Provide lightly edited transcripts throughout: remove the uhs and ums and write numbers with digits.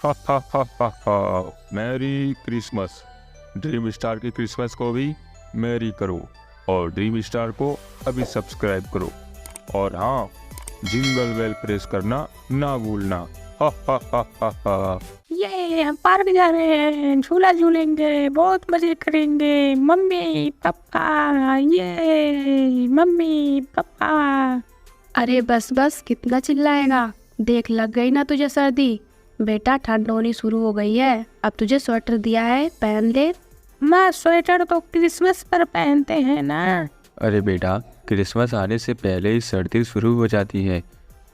हा हा हा हा हा। Merry Christmas. ड्रीम स्टार की क्रिसमस को भी मैरी करो और ड्रीम स्टार को अभी सब्सक्राइब करो। और हाँ, जिंगल बेल प्रेस करना ना भूलना। हा हा हा हा हा। ये हम पार्क जा रहे हैं, झूला झूलेंगे, बहुत मजे करेंगे। मम्मी पापा, ये मम्मी पापा। अरे बस बस, कितना चिल्लाएगा। देख, लग गई ना तुझे सर्दी। बेटा, ठंड होनी शुरू हो गई है। अब तुझे स्वेटर दिया है, पहन ले। माँ, स्वेटर तो क्रिसमस पर पहनते हैं ना। अरे बेटा, क्रिसमस आने से पहले ही सर्दी शुरू हो जाती है।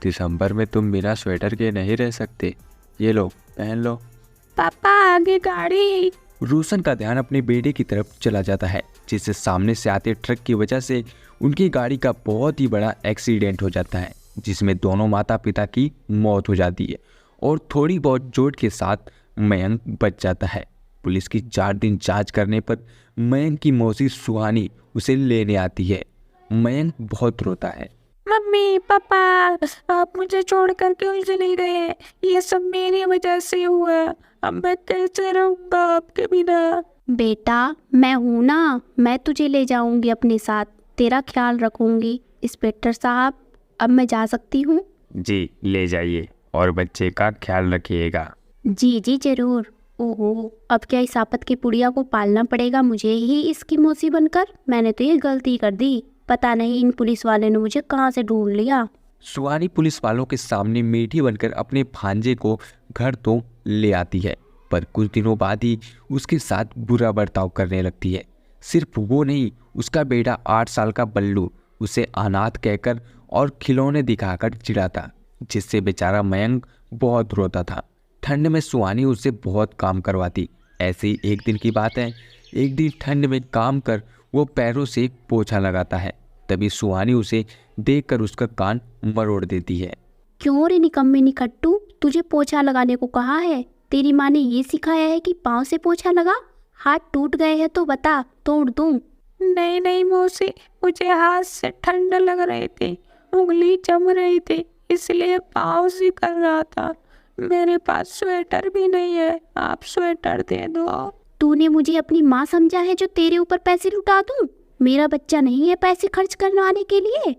दिसंबर में तुम बिना स्वेटर के नहीं रह सकते। ये लो, पहन लो। पापा, आगे गाड़ी। रोशन का ध्यान अपने बेटे की तरफ चला जाता है, जिससे सामने से आते ट्रक की वजह से उनकी गाड़ी का बहुत ही बड़ा एक्सीडेंट हो जाता है, जिसमें दोनों माता पिता की मौत हो जाती है और थोड़ी बहुत चोट के साथ मयंक बच जाता है। पुलिस की 4 दिन जांच करने पर मयंक की मौसी सुहानी उसे लेने आती है। मयंक बहुत रोता है। मम्मी पापा, आप मुझे छोड़ कर क्यों चले गए? ये सब मेरी वजह से हुआ। अब मैं कैसे रहूंगा आपके बिना? बेटा, मैं हूँ ना, मैं तुझे ले जाऊंगी अपने साथ, तेरा ख्याल रखूंगी। इंस्पेक्टर साहब, अब मैं जा सकती हूँ? जी, ले जाइए और बच्चे का ख्याल रखिएगा। जी जी जरूर। ओहो, अब क्या इस आफत की पुड़िया को पालना पड़ेगा मुझे ही इसकी मौसी बनकर? मैंने तो ये गलती कर दी। पता नहीं इन पुलिस वाले ने मुझे कहाँ से ढूंढ लिया। सुहानी पुलिस वालों के सामने मीठी बनकर अपने भांजे को घर तो ले आती है, पर कुछ दिनों बाद ही उसके साथ बुरा बर्ताव करने लगती है। सिर्फ वो नहीं, उसका बेटा 8 साल का बल्लू उसे अनाथ कहकर और खिलौने दिखाकर चिढ़ाता, जिससे बेचारा मयंक बहुत रोता था। ठंड में सुहानी उससे बहुत काम करवाती। ऐसे ही एक दिन की बात है, एक दिन ठंड में काम कर वो पैरों से पोछा लगाता है। तभी सुहानी उसे देखकर उसका कान मरोड़ देती है। क्यों रे निकम्मे निकट्टू, तुझे पोछा लगाने को कहा है? तेरी माँ ने ये सिखाया है कि पाँव से पोछा लगा? हाथ टूट गए हैं तो बता, तोड़ दूं। नहीं नहीं मौसी, मुझे हाथ से ठंड लग रही थी, उंगली जम रही थी, इसलिए पाँव से कर रहा था। मेरे पास स्वेटर भी नहीं है, आप स्वेटर दे दो। तूने मुझे अपनी माँ समझा है जो तेरे ऊपर पैसे लुटा दूं? मेरा बच्चा नहीं है पैसे खर्च करवाने के लिए।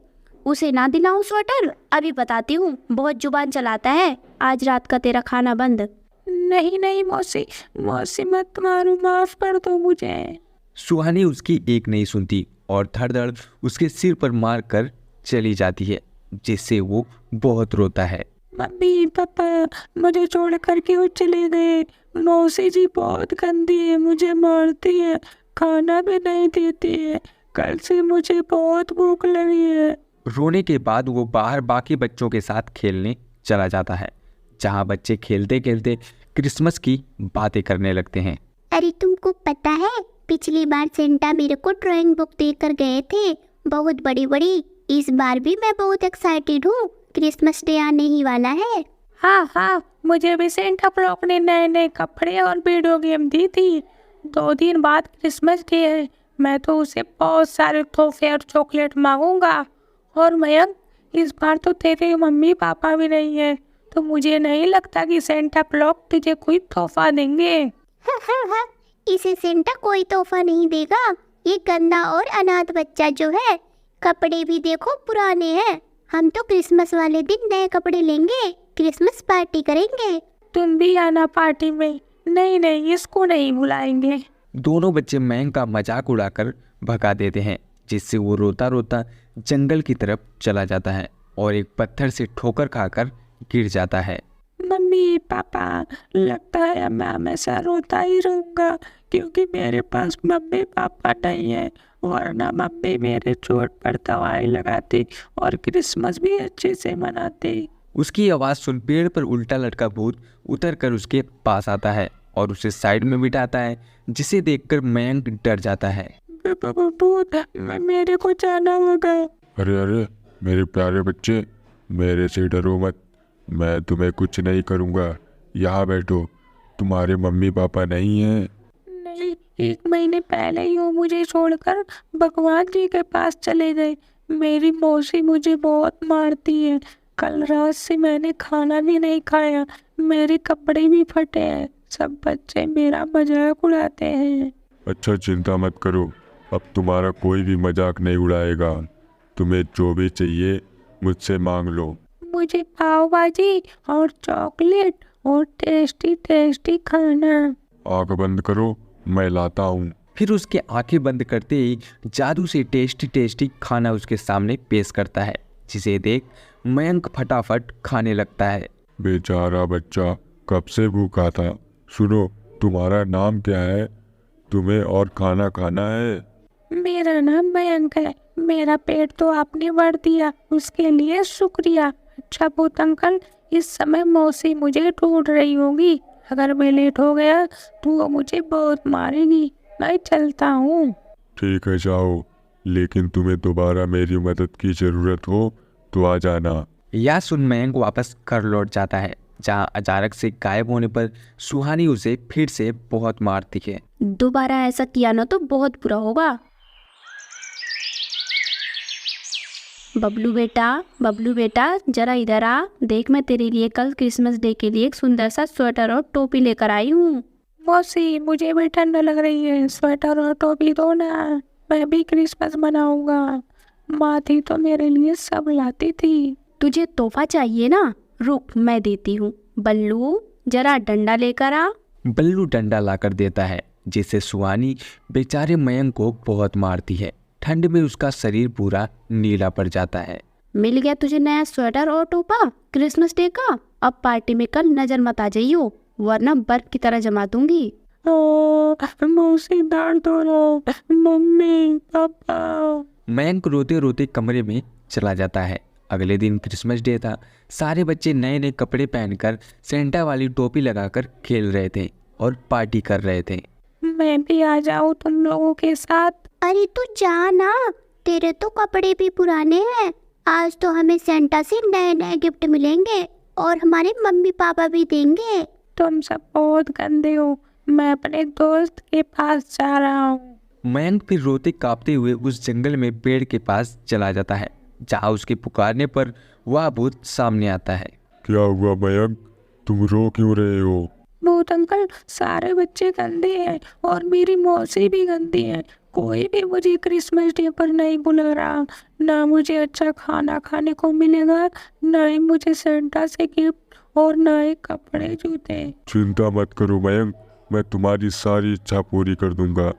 उसे ना दिलाऊं स्वेटर? अभी बताती हूँ, बहुत जुबान चलाता है। आज रात का तेरा खाना बंद। नहीं नहीं मौसी, मौसी मत मारो, माफ कर दो मुझे। सुहानी उसकी एक नहीं सुनती और धड़-धड़ उसके सिर पर मार कर चली जाती है, जिससे वो बहुत रोता है। मम्मी पापा, मुझे छोड़ कर क्यों चले गए? मौसी जी बहुत गंदी है, मुझे मारती है, खाना भी नहीं देती है। कल से मुझे बहुत भूख लगी है। रोने के बाद वो बाहर बाकी बच्चों के साथ खेलने चला जाता है, जहाँ बच्चे खेलते खेलते क्रिसमस की बातें करने लगते हैं। अरे तुमको पता है, पिछली बार सेंटा मेरे को ड्राइंग बुक देकर गए थे, बहुत बड़ी बड़ी। इस बार भी मैं बहुत एक्साइटेड हूँ, क्रिसमस डे आने ही वाला है। हाँ हाँ, मुझे भी सेंटा क्लॉज ने नए नए कपड़े और वीडियो गेम दी थी। 2 दिन बाद क्रिसमस डे है, मैं तो उसे बहुत सारे तोहफे और चॉकलेट मांगूंगा। और मयंक, इस बार तो तेरे मम्मी पापा भी नहीं है, तो मुझे नहीं लगता कि सेंटा क्लॉज तुझे कोई तोहफा देंगे। हाँ, इसे सेंटा कोई तोहफा नहीं देगा। ये गंदा और अनाथ बच्चा जो है, कपड़े भी देखो पुराने हैं। हम तो क्रिसमस वाले दिन नए कपड़े लेंगे, क्रिसमस पार्टी करेंगे। तुम भी आना पार्टी में। नहीं नहीं, इसको नहीं बुलाएंगे। दोनों बच्चे मयंक का मजाक उड़ाकर भगा देते हैं, जिससे वो रोता रोता जंगल की तरफ चला जाता है और एक पत्थर से ठोकर खाकर गिर जाता है। मम्मी पापा, लगता है मैं हमेशा रोता ही रहूंगा, क्योंकि मेरे पास मम्मी पापा नहीं है। वरना मम्मी मेरे चोट पर दवाई लगाती और क्रिसमस भी अच्छे से मनाती। उसकी आवाज़ सुन पेड़ पर उल्टा लटका भूत उतर कर उसके पास आता है और उसे साइड में बिठाता है, जिसे देखकर मयंक डर जाता है। भूत, मेरे को जाना होगा। अरे अरे मेरे प्यारे बच्चे, मेरे से डरो मत, मैं तुम्हें कुछ नहीं करूँगा। यहाँ बैठो, तुम्हारे मम्मी पापा नहीं हैं? नहीं, 1 महीने पहले ही वो मुझे छोड़कर भगवान जी के पास चले गए। मेरी मौसी मुझे बहुत मारती है, कल रात से मैंने खाना भी नहीं खाया, मेरे कपड़े भी फटे हैं, सब बच्चे मेरा मजाक उड़ाते हैं। अच्छा चिंता मत करो, अब तुम्हारा कोई भी मजाक नहीं उड़ाएगा। तुम्हें जो भी चाहिए मुझसे मांग लो। मुझे पाव भाजी और चॉकलेट और टेस्टी टेस्टी खाना। आँख बंद करो, मैं लाता हूँ। फिर उसके आंखें बंद करते ही जादू से टेस्टी टेस्टी खाना उसके सामने पेश करता है, जिसे देख मयंक फटाफट खाने लगता है। बेचारा बच्चा कब से भूखा था। सुनो, तुम्हारा नाम क्या है? तुम्हें और खाना खाना है? मेरा नाम मयंक है, मेरा पेट तो आपने भर दिया, उसके लिए शुक्रिया। अच्छा भूत अंकल, इस समय मौसी मुझे ढूंढ रही होगी, अगर मैं लेट हो गया तो वो मुझे बहुत मारेगी। मैं चलता हूँ। ठीक है जाओ, लेकिन तुम्हें दोबारा मेरी मदद की जरूरत हो तो आ जाना। यह सुन मयंक वापस घर लौट जाता है, जहाँ अचानक से गायब होने पर सुहानी उसे फिर से बहुत मारती है। दोबारा ऐसा किया ना तो बहुत बुरा होगा। बबलू बेटा जरा इधर आ, देख मैं तेरे लिए कल क्रिसमस डे के लिए एक सुंदर सा स्वेटर और टोपी लेकर आई हूँ। मौसी मुझे भी ठंड लग रही है, स्वेटर और टोपी दो ना, मैं भी क्रिसमस मनाऊंगा। माँ थी तो मेरे लिए सब लाती थी। तुझे तोहफा चाहिए ना, रुक मैं देती हूँ। बल्लू जरा डंडा लेकर आ। बल्लू डंडा लाकर देता है, जिससे सुहानी बेचारे मयंक को बहुत मारती है। ठंड में उसका शरीर पूरा नीला पड़ जाता है। मिल गया तुझे नया स्वेटर और टोपा क्रिसमस डे का। अब पार्टी में कल नजर मत आ जाइयो, वरना बर्फ की तरह जमा दूंगी। ओ मौसी डांट दो, मम्मी पापा। मयंक रोते रोते कमरे में चला जाता है। अगले दिन क्रिसमस डे था। सारे बच्चे नए नए कपड़े पहनकर सेंटा वाली टोपी लगाकर खेल रहे थे और पार्टी कर रहे थे। मैं भी आ जाऊँ तुम लोगों के साथ? अरे तू जा ना, तेरे तो कपड़े भी पुराने हैं। आज तो हमें सेंटा से नए नए गिफ्ट मिलेंगे और हमारे मम्मी पापा भी देंगे। तुम सब बहुत गंदे हो, मैं अपने दोस्त के पास जा रहा हूँ। मयंक फिर रोते कांपते हुए उस जंगल में पेड़ के पास चला जाता है, जहाँ उसके पुकारने पर वह भूत सामने आता है। क्या हुआ मयंक, तुम रो क्यों रहे हो? भूत अंकल, सारे बच्चे गंदे हैं और मेरी मौसी भी गंदी है। कोई भी मुझे क्रिसमस डे पर नहीं बुला रहा, ना मुझे अच्छा खाना खाने को मिलेगा, ना ही मुझे सेंटा से गिफ्ट और ना ही कपड़े जूते। चिंता मत करो मयंक, मैं तुम्हारी सारी इच्छा पूरी कर दूंगा।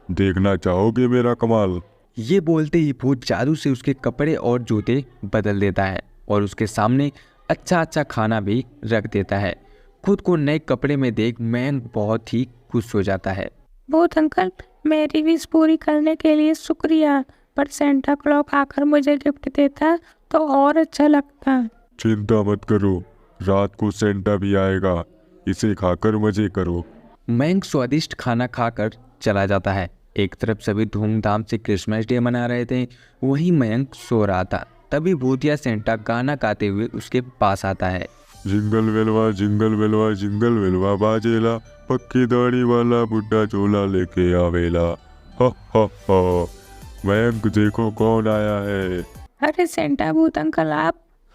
देखना चाहोगे मेरा कमाल? ये बोलते ही भूत जादू से उसके कपड़े और जूते बदल देता है और उसके सामने अच्छा अच्छा खाना भी रख देता है। खुद को नए कपड़े में देख मयंक बहुत ही खुश हो जाता है। भूत अंकल, मेरी विश पूरी करने के लिए शुक्रिया, पर सेंटा क्लॉज आकर मुझे गिफ्ट देता तो और अच्छा लगता। चिंता मत करो, रात को सेंटा भी आएगा, इसे खाकर मजे करो। मयंक स्वादिष्ट खाना खाकर चला जाता है। एक तरफ सभी धूमधाम से क्रिसमस डे मना रहे थे, वहीं मयंक सो रहा था। तभी भूतिया सेंटा गाना गाते हुए उसके पास आता है। जिंगल वेलवा जिंगल वेलवा बाजेला, पक्की दाढ़ी वाला बुड्ढा चोला लेके आवेला। हा हा हा, मयंक देखो कौन आया है। अरे सेंटा भूत अंकल,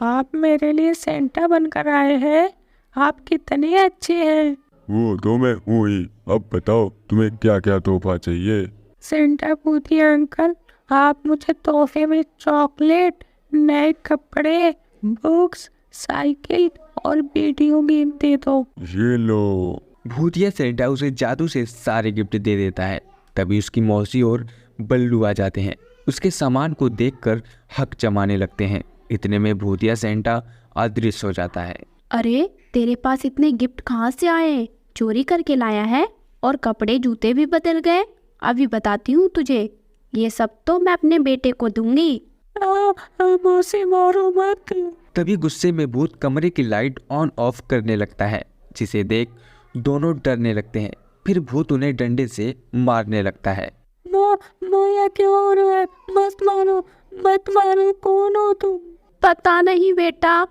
आप मेरे लिए सेंटा बनकर आए हैं, आप कितने अच्छे हैं। वो तो मैं हूँ ही। अब बताओ तुम्हें क्या क्या तोहफा चाहिए? सेंटा भूतिया अंकल, आप मुझे तोहफे में चॉकलेट, नए कपड़े, बुक्स, साइकिल और वीडियो गेम दे दो। ये लो। भूतिया सेंटा उसे जादू से सारे गिफ्ट दे देता है। तभी उसकी मौसी और बल्लू आ जाते हैं। उसके सामान को देखकर हक जमाने लगते हैं। इतने में भूतिया सेंटा अदृश्य हो जाता है। अरे तेरे पास इतने गिफ्ट कहाँ से आए? चोरी करके लाया है? और कपड़े जूते भी बदल गए? अभी बताती हूँ तुझे, ये सब तो मैं अपने बेटे को दूंगी। मौसी मारो मत। तभी गुस्से में भूत कमरे की लाइट ऑन ऑफ करने लगता है, जिसे देख दोनों डरने लगते हैं। फिर भूत उन्हें डंडे से मारने लगता है। मोया क्यों हो रहा है? मत मारो, कौन हो तुम? पता नहीं बेटा,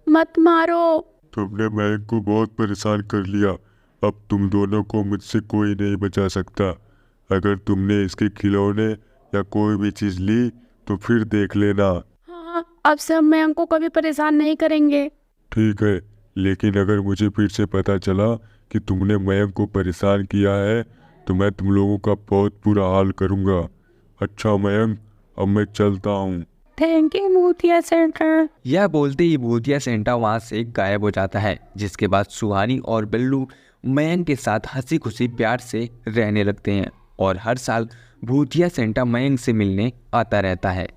मत मारो। तुमने मयंक को बहुत परेशान कर लिया, अब तुम दोनों को मुझसे कोई नहीं बचा सकता। अगर तुमने इसके खिलौने या कोई भी चीज ली तो फिर देख लेना। अब से हम मयंक को कभी परेशान नहीं करेंगे। ठीक है, लेकिन अगर मुझे फिर से पता चला कि तुमने मयंक को परेशान किया है तो मैं तुम लोगों का बहुत बुरा हाल करूँगा। अच्छा मयंक, अब मैं चलता हूँ। थैंक यू भूतिया सेंटा। यह बोलते ही भूतिया सेंटा वहाँ से गायब हो जाता है, जिसके बाद सुहानी और बिल्लू मयंक के साथ हंसी खुशी प्यार से रहने लगते हैं और हर साल भूतिया सेंटा मयंक से मिलने आता रहता है।